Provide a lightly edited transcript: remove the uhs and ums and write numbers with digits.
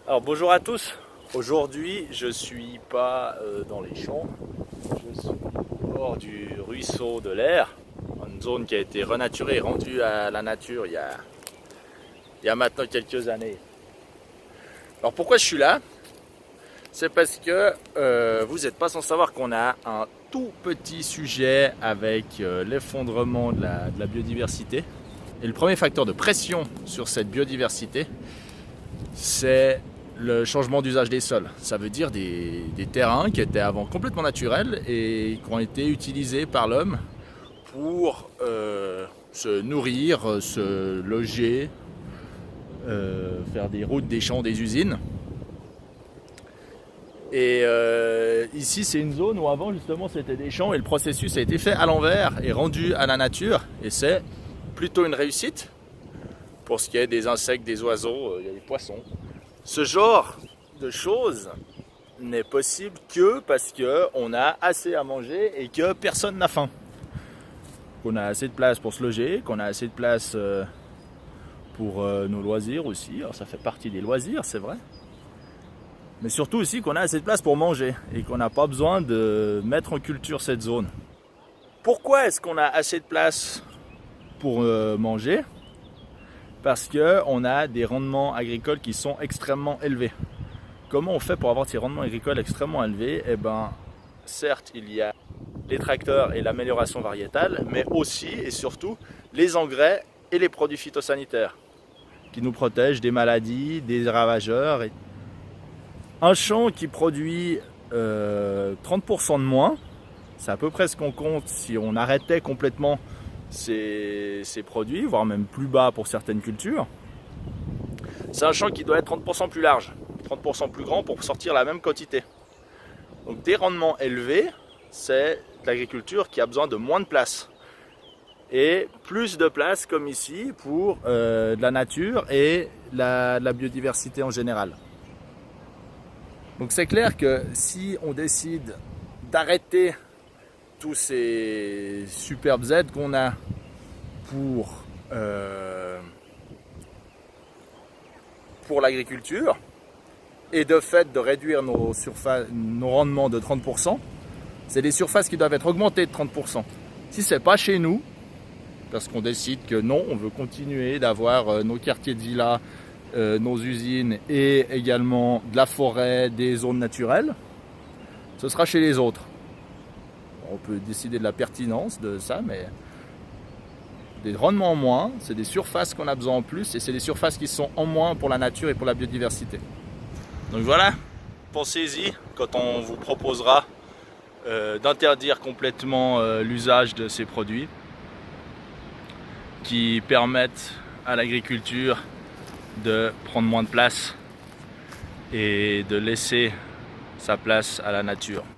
Alors bonjour à tous, aujourd'hui je suis pas dans les champs, je suis au bord du ruisseau de l'Aire, une zone qui a été renaturée et rendue à la nature il y a maintenant quelques années. Alors pourquoi je suis là? C'est parce que vous n'êtes pas sans savoir qu'on a un tout petit sujet avec l'effondrement de la biodiversité. Et le premier facteur de pression sur cette biodiversité, c'est le changement d'usage des sols. Ça veut dire des terrains qui étaient avant complètement naturels et qui ont été utilisés par l'homme pour se nourrir, se loger, faire des routes, des champs, des usines. Et ici c'est une zone où avant justement c'était des champs et le processus a été fait à l'envers et rendu à la nature, et c'est plutôt une réussite pour ce qui est des insectes, des oiseaux, il y a des poissons. Ce genre de choses n'est possible que parce qu'on a assez à manger et que personne n'a faim. Qu'on a assez de place pour se loger, qu'on a assez de place pour nos loisirs aussi. Alors ça fait partie des loisirs, c'est vrai. Mais surtout aussi qu'on a assez de place pour manger et qu'on n'a pas besoin de mettre en culture cette zone. Pourquoi est-ce qu'on a assez de place pour manger? Parce qu'on a des rendements agricoles qui sont extrêmement élevés. Comment on fait pour avoir ces rendements agricoles extrêmement élevés? Eh bien, certes, il y a les tracteurs et l'amélioration variétale, mais aussi et surtout les engrais et les produits phytosanitaires qui nous protègent des maladies, des ravageurs. Un champ qui produit 30% de moins, c'est à peu près ce qu'on compte si on arrêtait complètement ces produits, voire même plus bas pour certaines cultures. C'est un champ qui doit être 30% plus large, 30% plus grand pour sortir la même quantité. Donc des rendements élevés, c'est de l'agriculture qui a besoin de moins de place. Et plus de place comme ici pour de la nature et la biodiversité en général. Donc c'est clair que si on décide d'arrêter tous ces superbes aides qu'on a pour l'agriculture, et de fait de réduire nos rendements de 30%, c'est des surfaces qui doivent être augmentées de 30%. Si ce n'est pas chez nous, parce qu'on décide que non, on veut continuer d'avoir nos quartiers de villas, nos usines et également de la forêt, des zones naturelles, ce sera chez les autres. On peut décider de la pertinence de ça, mais des rendements en moins, c'est des surfaces qu'on a besoin en plus, et c'est des surfaces qui sont en moins pour la nature et pour la biodiversité. Donc voilà, pensez-y quand on vous proposera d'interdire complètement l'usage de ces produits qui permettent à l'agriculture de prendre moins de place et de laisser sa place à la nature.